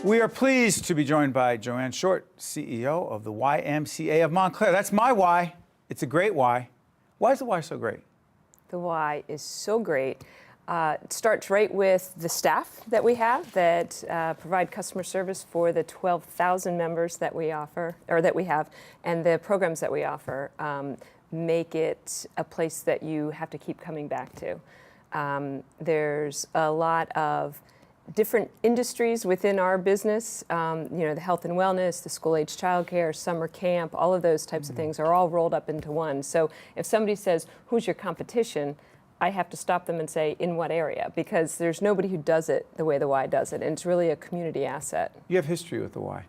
We are pleased to be joined by Joanne Short, CEO of the YMCA of Montclair. That's my Y. It's a great Y. Why is the Y so great? The Y is so great. It starts right with the staff that we have that provide customer service for the 12,000 members that we offer, or that we have, and the programs that we offer make it a place that you have to keep coming back to. There's a lot of different industries within our business, the health and wellness, the school-age childcare, summer camp, all of those types of things are all rolled up into one. So if somebody says, who's your competition? I have to stop them and say, in what area? Because there's nobody who does it the way the Y does it, and it's really a community asset. You have history with the Y.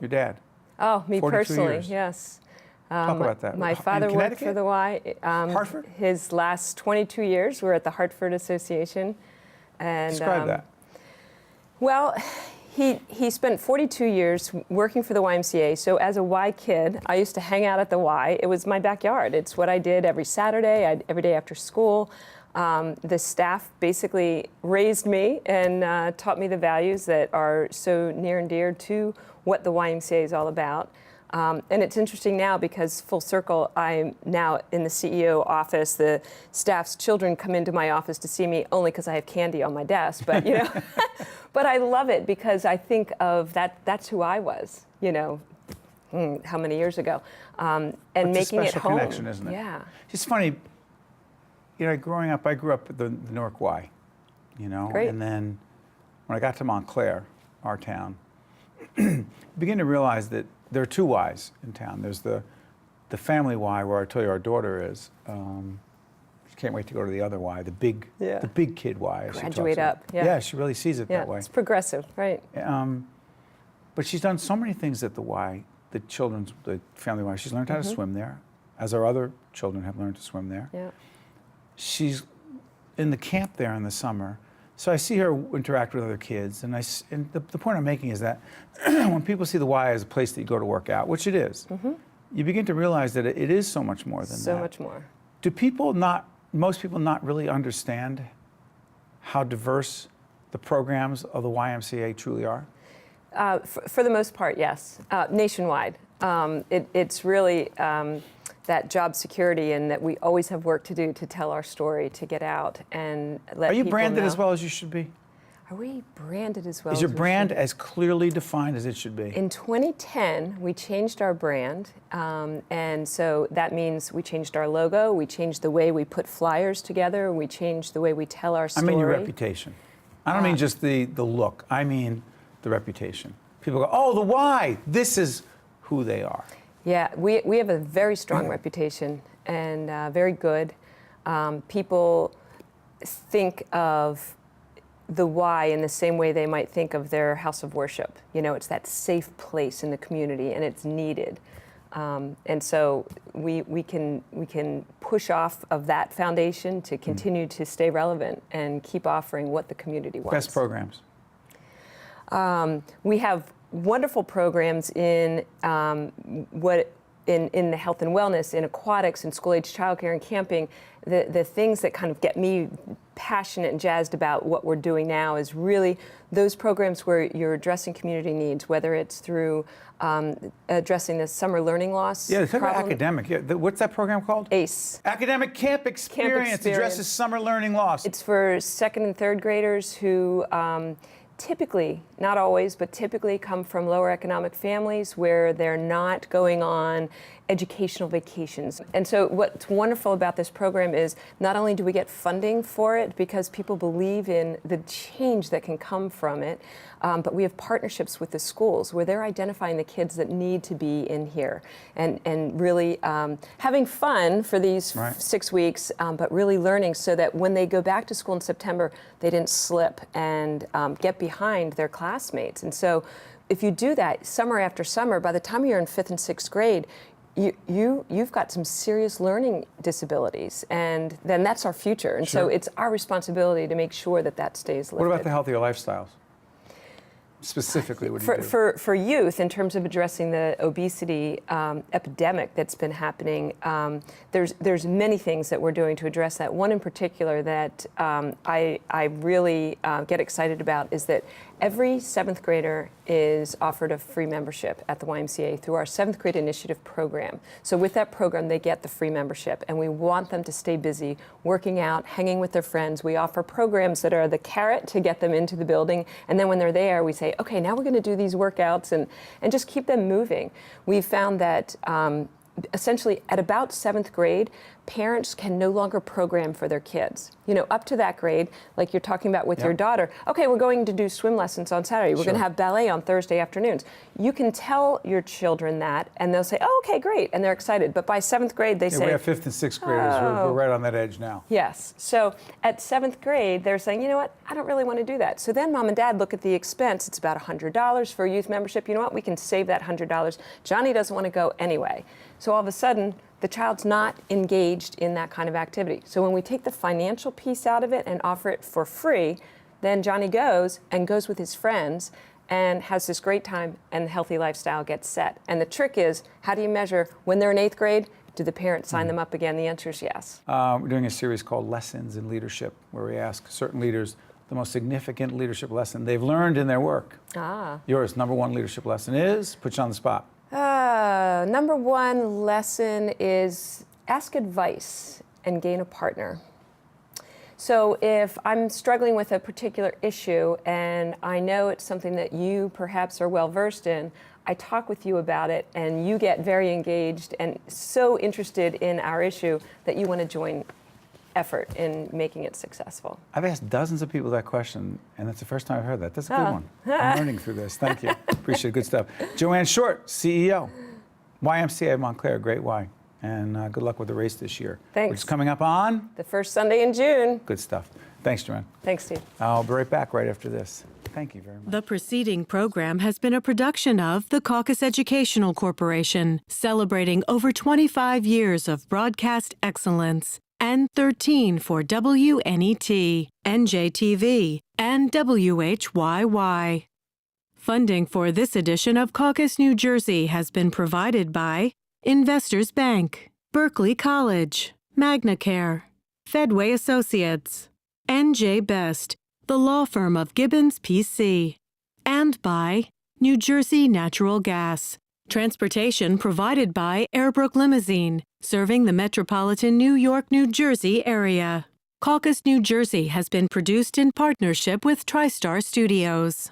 Your dad. Oh, me 42 personally, years. yes. Talk about that. My father worked for the Y. Hartford? His last 22 years were at the Hartford Association. And, Describe that. Well, he spent 42 years working for the YMCA. So as a Y kid, I used to hang out at the Y. It was my backyard. It's what I did every Saturday, every day after school. The staff basically raised me and taught me the values that are so near and dear to what the YMCA is all about. And it's interesting now because full circle, I'm now in the CEO office. The staff's children come into my office to see me only because I have candy on my desk. But but I love it because I think of that's who I was. How many years ago, and It's making a it special home. connection, isn't it? Yeah. It's funny. Growing up, I grew up at the Newark Y. Great. And then when I got to Montclair, our town, you begin to realize that there are two Ys in town. There's the family Y, where I tell you our daughter is. She can't wait to go to the other Y, the big kid Y. as she talks Graduate about. up. Yeah. Yeah, she really sees it that way. It's progressive, right? But she's done so many things at the Y, the family Y. She's learned how to swim there, as our other children have learned to swim there. Yeah. She's in the camp there in the summer. So I see her interact with other kids, and the point I'm making is that when people see the Y as a place that you go to work out, which it is, you begin to realize that it is so much more than that. So much more. Do most people not really understand how diverse the programs of the YMCA truly are? For the most part, yes. Nationwide. It's really that job security and that we always have work to do to tell our story, to get out and let people know. Are you branded as well as you should be? Are we branded as well? Is your brand as clearly defined as it should be? In 2010, we changed our brand, and so that means we changed our logo, we changed the way we put flyers together, we changed the way we tell our story. I mean your reputation. I don't mean just the look. I mean the reputation. People go, oh, the Y, this is who they are. Yeah, we have a very strong reputation and very good. People think of the Y in the same way they might think of their house of worship. It's that safe place in the community, and it's needed. And so we can push off of that foundation to continue to stay relevant and keep offering what the community wants. Best programs. We have wonderful programs in in the health and wellness, in aquatics, in school-age childcare, and camping. The things that kind of get me passionate and jazzed about what we're doing now is really those programs where you're addressing community needs, whether it's through addressing the summer learning loss. Yeah, talk about academic. Yeah, what's that program called? ACE. Academic Camp Experience addresses summer learning loss. It's for second and third graders who typically, not always, but typically come from lower economic families where they're not going on educational vacations. And so what's wonderful about this program is not only do we get funding for it because people believe in the change that can come from it, but we have partnerships with the schools where they're identifying the kids that need to be in here and really having fun for these 6 weeks, but really learning so that when they go back to school in September, they didn't slip and get behind their classmates. And so if you do that summer after summer, by the time you're in 5th and 6th grade, you've got some serious learning disabilities, and then that's our future. And so it's our responsibility to make sure that that stays lifted. What about the healthier lifestyles? Specifically, what do you do? For youth, in terms of addressing the obesity epidemic that's been happening, there's many things that we're doing to address that. One in particular that I really get excited about is that Every 7th grader is offered a free membership at the YMCA through our 7th grade initiative program. So with that program, they get the free membership, and we want them to stay busy, working out, hanging with their friends. We offer programs that are the carrot to get them into the building, and then when they're there, we say, okay, now we're going to do these workouts and just keep them moving. We've found that essentially at about 7th grade, parents can no longer program for their kids. You know, up to that grade, like you're talking about with your daughter, okay, we're going to do swim lessons on Saturday. We're going to have ballet on Thursday afternoons. You can tell your children that, and they'll say, oh, okay, great, and they're excited. But by 7th grade, they say... We have 5th and 6th graders. We're right on that edge now. Yes. So at 7th grade, they're saying, you know what, I don't really want to do that. So then mom and dad look at the expense. It's about $100 for a youth membership. You know what, we can save that $100. Johnny doesn't want to go anyway. So all of a sudden, the child's not engaged in that kind of activity. So when we take the financial piece out of it and offer it for free, then Johnny goes with his friends and has this great time, and the healthy lifestyle gets set. And the trick is, how do you measure when they're in 8th grade? Do the parents sign them up again? The answer is yes. We're doing a series called Lessons in Leadership, where we ask certain leaders the most significant leadership lesson they've learned in their work. Yours, number one leadership lesson is, put you on the spot. Number one lesson is ask advice and gain a partner. So if I'm struggling with a particular issue and I know it's something that you perhaps are well versed in, I talk with you about it and you get very engaged and so interested in our issue that you want to join effort in making it successful. I've asked dozens of people that question, and that's the first time I've heard that. That's a good one. I'm learning through this. Thank you. Appreciate it. Good stuff. Joanne Short, CEO, YMCA of Montclair, great Y. And good luck with the race this year. Thanks. Which is coming up on? The first Sunday in June. Good stuff. Thanks, Joanne. Thanks, Steve. I'll be right back right after this. Thank you very much. The preceding program has been a production of the Caucus Educational Corporation, celebrating over 25 years of broadcast excellence, and 13 for WNET, NJTV, and WHYY. Funding for this edition of Caucus New Jersey has been provided by Investors Bank, Berkeley College, MagnaCare, Fedway Associates, NJ Best, the law firm of Gibbons PC, and by New Jersey Natural Gas. Transportation provided by Airbrook Limousine, serving the metropolitan New York, New Jersey area. Caucus New Jersey has been produced in partnership with TriStar Studios.